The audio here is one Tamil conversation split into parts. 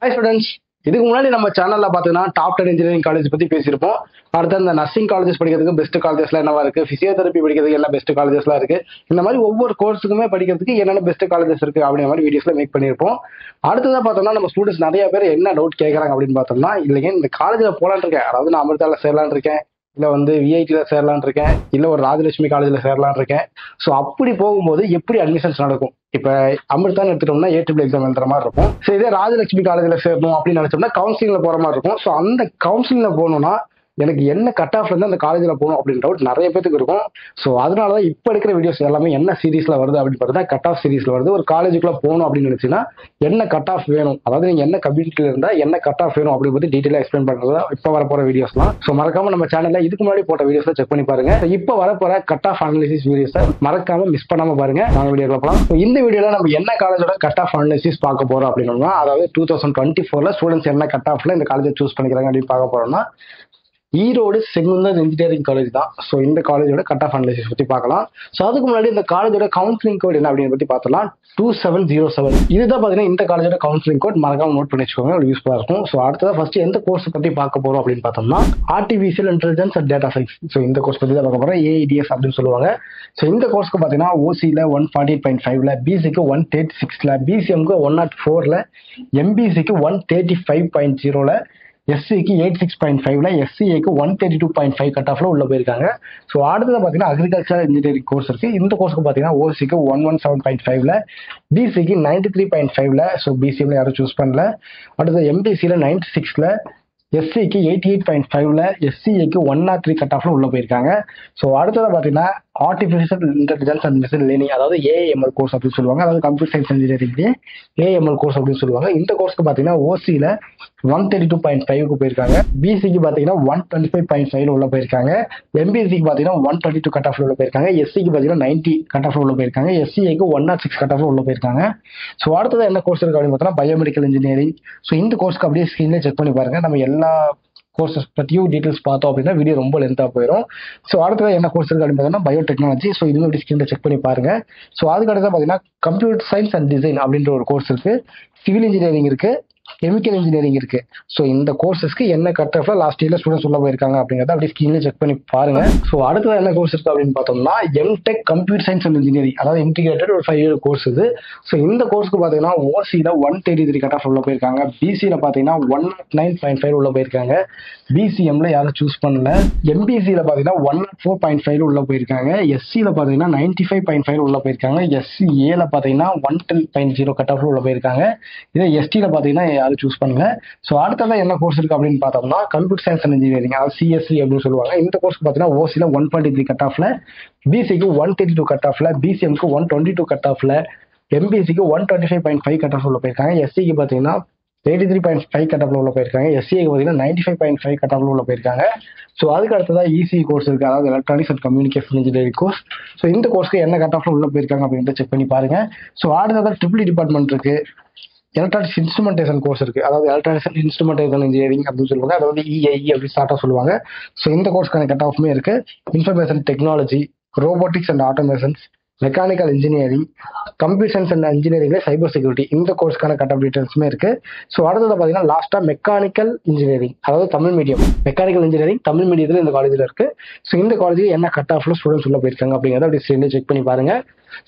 ஹாய் ஸ்டூடெண்ட்ஸ், இதுக்கு முன்னாடி நம்ம சேனல்ல பாத்தீங்கன்னா டாப் 10 இன்ஜினியரிங் காலேஜ் பத்தி பேசியிருப்போம். அடுத்து அந்த நர்சிங் காலேஜஸ் படிக்கிறதுக்கு பெஸ்ட் காலேஜஸ்லாம் என்னவா இருக்கு, பிசியோதெரபி படிக்கிறதுக்கு என்ன பெஸ்ட் காலேஜஸ்லாம் இருக்கு, இந்த மாதிரி ஒவ்வொரு கோர்ஸுக்குமே படிக்கிறதுக்கு என்னென்ன பெஸ்ட் காலேஜஸ் இருக்கு அப்படிங்கிற மாதிரி வீடியோஸ்ல மேக் பண்ணியிருப்போம். அடுத்ததான் பார்த்தோம்னா நம்ம ஸ்டூடெண்ட்ஸ் நிறைய பேர் என்ன டவுட் கேட்கறாங்க அப்படின்னு பார்த்தோம்னா, இல்லைங்க இந்த காலேஜ்ல போலான்னு இருக்கேன், அதாவது நான் அமிர்தால சேரலான்னு இருக்கேன், இல்ல வந்து விஐடில சேரலான் இருக்கேன், இல்ல ஒரு ராஜலட்சுமி காலேஜ்ல சேரலான் இருக்கேன். சோ அப்படி போகும்போது எப்படி அட்மிஷன்ஸ் நடக்கும்? இப்ப அமிர்தான் எடுத்துட்டோம்னா ஏ எக்ஸாம் எழுதுற மாதிரி இருக்கும். சோ இதே ராஜலட்சுமி காலேஜ்ல சேரணும் அப்படின்னு நினைச்சோம்னா கவுன்சிலிங்ல போற மாதிரி இருக்கும். சோ அந்த கவுன்சிலிங்ல போகணும்னா எனக்கு என்ன கட் ஆஃப்ல இருந்து அந்த காலேஜ்ல போகணும் அப்படின்னு டவுட் நிறைய பேருக்கு இருக்கும். சோ அதனாலதான் இப்ப எடுக்கிற வீடியோஸ் எல்லாமே என்ன சீரீஸ்ல வருது அப்படின்னு பார்த்தா கட் ஆஃப் சீரீஸ்ல வருது. ஒரு காலேஜுக்குள்ள போகணும் அப்படின்னு நினைச்சுன்னா என்ன கட் ஆஃப் வேணும், அதாவது நீங்க என்ன கம்யூனிட்டில இருந்தா என்ன கட் ஆஃப் வேணும் அப்படி பத்தி டீடைலா எக்ஸ்பிளைன் பண்றதா இப்ப வரப்போற வீடியோஸ்லாம். சோ மறக்காம நம்ம சேனல்ல இதுக்கு முன்னாடி போட்ட வீடியோஸ்ல செக் பண்ணி பாருங்க. இப்ப வரப்போற கட் ஆஃப் அனாலிசிஸ் வீடியோஸ் மறக்காம மிஸ் பண்ணாம பாருங்க. நாங்க வீடியோ போலாம். இந்த வீடியோல நம்ம என்ன காலேஜோட கட் ஆஃப் அனாலிசிஸ் பார்க்க போறோம் அப்படின்னா, அதாவது 2024ல ஸ்டூடெண்ட்ஸ் என்ன கட் ஆஃப்ல இந்த காலேஜை சூஸ் பண்ணிக்கிறாங்க அப்படின்னு பார்க்க போறோம்னா, ஈரோடு செகுந்தர் இன்ஜினியரிங் காலேஜ் தான். ஸோ இந்த காலேஜோட கட் ஆஃப் அனாலிசிஸ் பத்தி பார்க்கலாம். ஸோ அதுக்கு முன்னாடி இந்த காலேஜோட கவுன்சிலிங் கோட் என்ன அப்படின்னு பத்தி பார்த்தலாம். 2707 இதுதான் பாத்தீங்கன்னா இந்த காலேஜோட கவுன்சிலிங் கோட். மறக்காம நோட் பண்ணி வச்சுக்கோங்க, யூஸ்ஃபுல்லா இருக்கும். ஸோ அடுத்ததான் ஃபர்ஸ்ட் எந்த கோர்ஸ் பத்தி பார்க்க போறோம் அப்படின்னு பார்த்தோம்னா artificial intelligence and data science. So இந்த கோர்ஸ் பத்தி தான் பார்க்க போறோம். ஏஐடிஎஸ் அப்படின்னு சொல்லுவாங்க. ஸோ இந்த கோர்ஸ்க்கு பாத்தீங்கன்னா ஓசியில 148.5ல, பிசிக்கு 136ல, பிசிஎம்க்கு 104ல, எம்பிசிக்கு 135.0ல, எஸ்சிக்கு 86.5ல, எஸ்சிஏக்கு 132.5 கட் ஆஃப்ல உள்ள போயிருக்காங்க. ஸோ அடுத்தது பாத்தீங்கன்னா அக்ரிகல்ச்சர் இன்ஜினியரிங் கோர்ஸ் இருக்கு. இந்த கோர்ஸ்க்கு பாத்தீங்கன்னா ஓசிக்கு 117.5ல, பிசிக்கு 93.5ல, ஸோ பிசிஎம்ல யாரும் சூஸ் பண்ணல. அடுத்தது எம்பிசியில 96ல, எஸ்சிக்கு 88.5ல, எஸ்சிஏக்கு 103 கட் ஆஃப்ல உள்ள போயிருக்காங்க. ஸோ அடுத்தது பாத்தீங்கன்னா artificial intelligence and machine learning, அதாவது ஏஎம்எல் கோர்ஸ் அப்படின்னு சொல்லுவாங்க. அதாவது கம்ப்யூட்டர் சயின்ஸ் இன்ஜினியரிங்லேயே ஏஎம்எல் கோர்ஸ் அப்படின்னு சொல்லுவாங்க. இந்த கோர்ஸ்க்கு பாத்தீங்கன்னா ஓசியில 132.5க்கு போயிருக்காங்க, பிசிக்கு பாத்தீங்கன்னா 125.5ல உள்ள போயிருக்காங்க, எம்பிசிக்கு பாத்தீங்கன்னா 122 கட் ஆஃப்ல உள்ள போயிருக்காங்க, எஸ்சிக்கு பாத்தீங்கன்னா 90 கட் ஆஃப்ல உள்ள போயிருக்காங்க, எஸ்சிஏக்கு 106 கட் ஆஃப்ல உள்ள போயிருக்காங்க. ஸோ அடுத்தது என்ன கோர்ஸ் இருக்கு அப்படின்னு பார்த்தோம்னா பயோமெடிக்கல் இன்ஜினியரிங். ஸோ இந்த கோர்ஸ்க்கு அப்படியே ஸ்கிரீன்ல செக் பண்ணி பாருங்க. நம்ம எல்லா கோர்சஸ் பத்தியும் டீடைல்ஸ் பார்த்தோம் அப்படின்னா வீடியோ ரொம்ப லென்த்தா போயிடும். ஸோ அடுத்தது என்ன கோர்ஸ் இருக்கு அப்படின்னு பார்த்தோம்னா பயோடெக்னாலஜி. ஸோ இதுவும் அப்படி ஸ்கிரீன்ல செக் பண்ணி பாருங்க. ஸோ அதுக்கு அடுத்து பார்த்தீங்கன்னா கம்ப்யூட்டர் சயின்ஸ் அண்ட் டிசைன் அப்படின்ற ஒரு கோர்ஸ் இருக்கு, சிவில் இன்ஜினியரிங் இருக்கு, கெமிக்கல் இன்ஜினியரிங் இருக்கு. ஸோ இந்த கோர்சஸ்க்கு என்ன கட் ஆஃப்ல லாஸ்ட் இயர்ல ஸ்டூடெண்ட்ஸ் உள்ள போயிருக்காங்க அப்படிங்கறத அப்படி ஸ்கிரீன்ல செக் பண்ணி பாருங்க. ஸோ அடுத்தது என்ன கோர்ஸ் இருக்கு அப்படின்னு பார்த்தோம்னா M Tech computer science and engineering, அதாவது இன்டிகிரேட்டட் ஒரு 5 இயர் கோர்ஸ் இது. ஸோ இந்த கோர்ஸ்க்கு பாத்தீங்கன்னா ஓசியில 133 கட் ஆஃப் உள்ள போயிருக்காங்க, பிசியில பாத்தீங்கன்னா 109.5 உள்ள போயிருக்காங்க, பிசிஎம்ல யாரும் சூஸ் பண்ணல, எம்பிசியில பாத்தீங்கன்னா 104.5 உள்ள போயிருக்காங்க, எஸ்சியில பாத்தீங்கன்னா 95.5 உள்ள போயிருக்காங்க, எஸ்சிஏல பாத்தீங்கன்னா 110.0 கட் ஆஃப் உள்ள போயிருக்காங்க, இதே எஸ்டியில பாத்தீங்கன்னா யாரும் சூஸ் பண்ணல. ஸோ அடுத்ததான் என்ன கோர்ஸ் இருக்கு அப்படின்னு பார்த்தோம்னா கம்ப்யூட்டர் சயின்ஸ் அண்ட் இன்ஜினியரிங், அதாவது சிஎஸ்சி அப்படின்னு சொல்லுவாங்க. இந்த கோர்ஸ்க்கு பாத்தீங்கன்னா ஓசியில 123 கட் ஆஃப்ல, பிசிக்கு 132 கட் ஆஃப்ல, பிசிஎம்க்கு 122 கட் ஆஃப்ல, எம்பிசிக்கு 125.5 கட் ஆஃப் உள்ள போயிருக்காங்க, எஸ்சிக்கு பாத்தீங்கன்னா 83.5 கட் ஆஃப்ல உள்ள போயிருக்காங்க, எஸ்சிக்கு பாத்தீங்கன்னா 95.5 கட் ஆஃப்ல உள்ள போயிருக்காங்க. ஸோ அதுக்கு அடுத்ததா இசி கோர்ஸ் இருக்கு, அதாவது electronics and communication engineering course. So இந்த கோர்ஸ்க்கு என்ன கட் ஆஃப்ல உள்ள போயிருக்காங்க அப்படின்றத செக் பண்ணி பாருங்க. ஸோ அடுத்ததா ட்ரிபிள் டிபார்ட்மெண்ட் இருக்கு, எலக்ட்ரானிக்ஸ் இன்ஸ்ட்ருமெண்டேஷன் கோர்ஸ் இருக்கு, அதாவது எலக்ட்ரானிக்ஸ் இன்ஸ்ட்ருமெண்டேஷன் இன்ஜினியரிங் அப்படின்னு சொல்லுவாங்க, அதாவது இஐஇ அப்படி ஸ்டார்டா சொல்லுவாங்க. ஸோ இந்த கோர்ஸ்க்கான கட் ஆஃப்மே இருக்கு. Information technology, robotics and automations, mechanical engineering, computer science and இன்ஜினியரிங்ல சைபர் செக்யூரிட்டி, இந்த கோர்ஸ்க்கான கட் ஆஃப் டீடைல்ஸுமே இருக்கு. ஸோ அடுத்தது பாத்தீங்கன்னா லாஸ்டா மெக்கானிக்கல் இன்ஜினியரிங், அதாவது Tamil medium, mechanical engineering Tamil மீடியத்துல இந்த காலேஜ்ல இருக்கு. ஸோ இந்த காலேஜ் என்ன கட் ஆஃப்ல ஸ்டூடெண்ட்ஸ் உள்ள போயிருக்காங்க அப்படிங்கிறத அப்படி ஸ்கிரீன்ல செக் பண்ணி பாருங்க.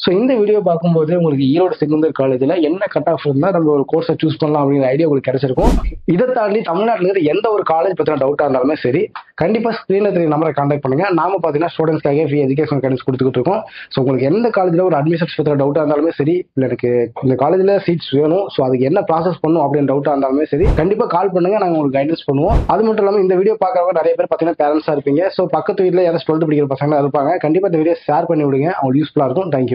ஸோ இந்த வீடியோ பார்க்கும்போது உங்களுக்கு ஈரோடு செகுந்தர் காலேஜ்ல என்ன கட் ஆஃப் இருந்தா நம்ம ஒரு கோர்ஸை சூஸ் பண்ணலாம் அப்படிங்கிற ஐடியா உங்களுக்கு கிடைச்சிருக்கும். இதை தாண்டி தமிழ்நாட்டில் இருக்கிற எந்த ஒரு காலேஜ் பத்தின டவுட்டா இருந்தாலுமே சரி, கண்டிப்பா ஸ்கிரீன்ல தெரிய நம்பரை கான்டாக்ட் பண்ணுங்க. நாம பாத்தீங்கன்னா ஸ்டூடெண்ட்ஸ்க்காக ஃப்ரீ எஜுகேஷன் கைடன்ஸ் கொடுத்துட்டு இருக்கோம். ஸோ உங்களுக்கு எந்த காலேஜ்ல ஒரு அட்மிஷன்ஸ் பத்தின டவுட்டா இருந்தாலுமே சரி, இல்லை எனக்கு இந்த காலேஜ்ல சீட்ஸ் வேணும், ஸோ அதுக்கு என்ன ப்ராசஸ் பண்ணும் அப்படின்னு டவுட்டா இருந்தாலுமே சரி, கண்டிப்பா கால் பண்ணுங்க, நாங்க உங்களுக்கு கைடன்ஸ் பண்ணுவோம். அது மட்டும் இல்லாம இந்த வீடியோ பார்க்கறவங்க நிறைய பேர் பாத்தீங்கன்னா பேரண்ட்ஸா இருப்பீங்க. ஸோ பக்கத்து வீட்டுல யாராவது 12th படிக்கிற பசங்க இருப்பாங்க, கண்டிப்பா இந்த வீடியோ ஷேர் பண்ணி விடுங்க, அவங்களுக்கு யூஸ்ஃபுல்லா இருக்கும். தேங்க்யூ.